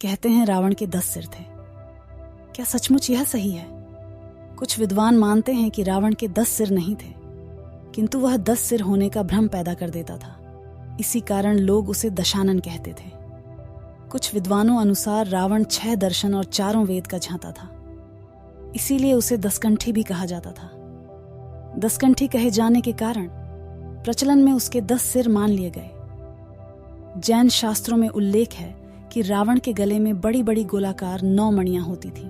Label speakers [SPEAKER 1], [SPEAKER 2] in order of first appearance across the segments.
[SPEAKER 1] कहते हैं रावण के 10 सिर थे। क्या सचमुच यह सही है? कुछ विद्वान मानते हैं कि रावण के 10 सिर नहीं थे, किंतु वह 10 सिर होने का भ्रम पैदा कर देता था। इसी कारण लोग उसे दशानन कहते थे। कुछ विद्वानों अनुसार रावण 6 दर्शन और 4 वेद का झांता था, इसीलिए उसे दसकंठी भी कहा जाता था। दसकंठी कहे जाने के कारण प्रचलन में उसके 10 सिर मान लिए गए। जैन शास्त्रों में उल्लेख है कि रावण के गले में बड़ी बड़ी गोलाकार 9 मणियां होती थीं।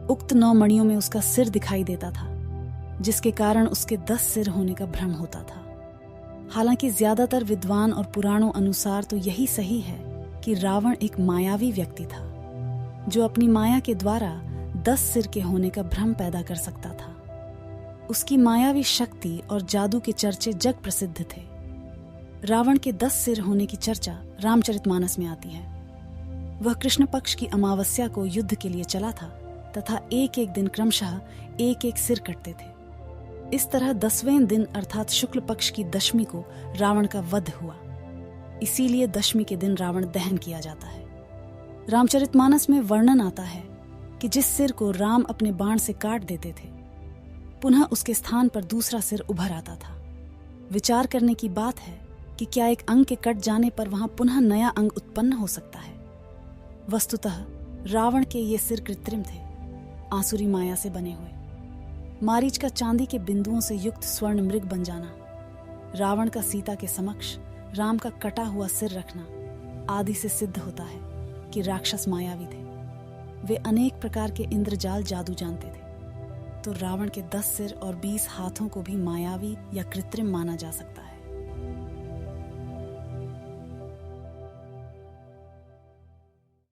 [SPEAKER 1] उक्त 9 मणियों में उसका सिर दिखाई देता था, जिसके कारण उसके 10 सिर होने का भ्रम होता था। हालांकि ज्यादातर विद्वान और पुराणों अनुसार तो यही सही है कि रावण एक मायावी व्यक्ति था, जो अपनी माया के द्वारा 10 सिर के होने का भ्रम पैदा कर सकता था। उसकी मायावी शक्ति और जादू के चर्चे जग प्रसिद्ध थे। रावण के 10 सिर होने की चर्चा रामचरितमानस में आती है। वह कृष्ण पक्ष की अमावस्या को युद्ध के लिए चला था तथा एक एक दिन क्रमशः एक एक सिर कटते थे। इस तरह 10वें दिन अर्थात शुक्ल पक्ष की दशमी को रावण का वध हुआ। इसीलिए दशमी के दिन रावण दहन किया जाता है। रामचरितमानस में वर्णन आता है कि जिस सिर को राम अपने बाण से काट देते थे, पुनः उसके स्थान पर दूसरा सिर उभर आता था। विचार करने की बात है कि क्या एक अंग के कट जाने पर वहां पुनः नया अंग उत्पन्न हो सकता है। वस्तुतः रावण के ये सिर कृत्रिम थे, आसुरी माया से बने हुए। मारीच का चांदी के बिंदुओं से युक्त स्वर्ण मृग बन जाना, रावण का सीता के समक्ष राम का कटा हुआ सिर रखना आदि से सिद्ध होता है कि राक्षस मायावी थे। वे अनेक प्रकार के इंद्रजाल जादू जानते थे। तो रावण के 10 सिर और 20 हाथों को भी मायावी या कृत्रिम माना जा सकता है।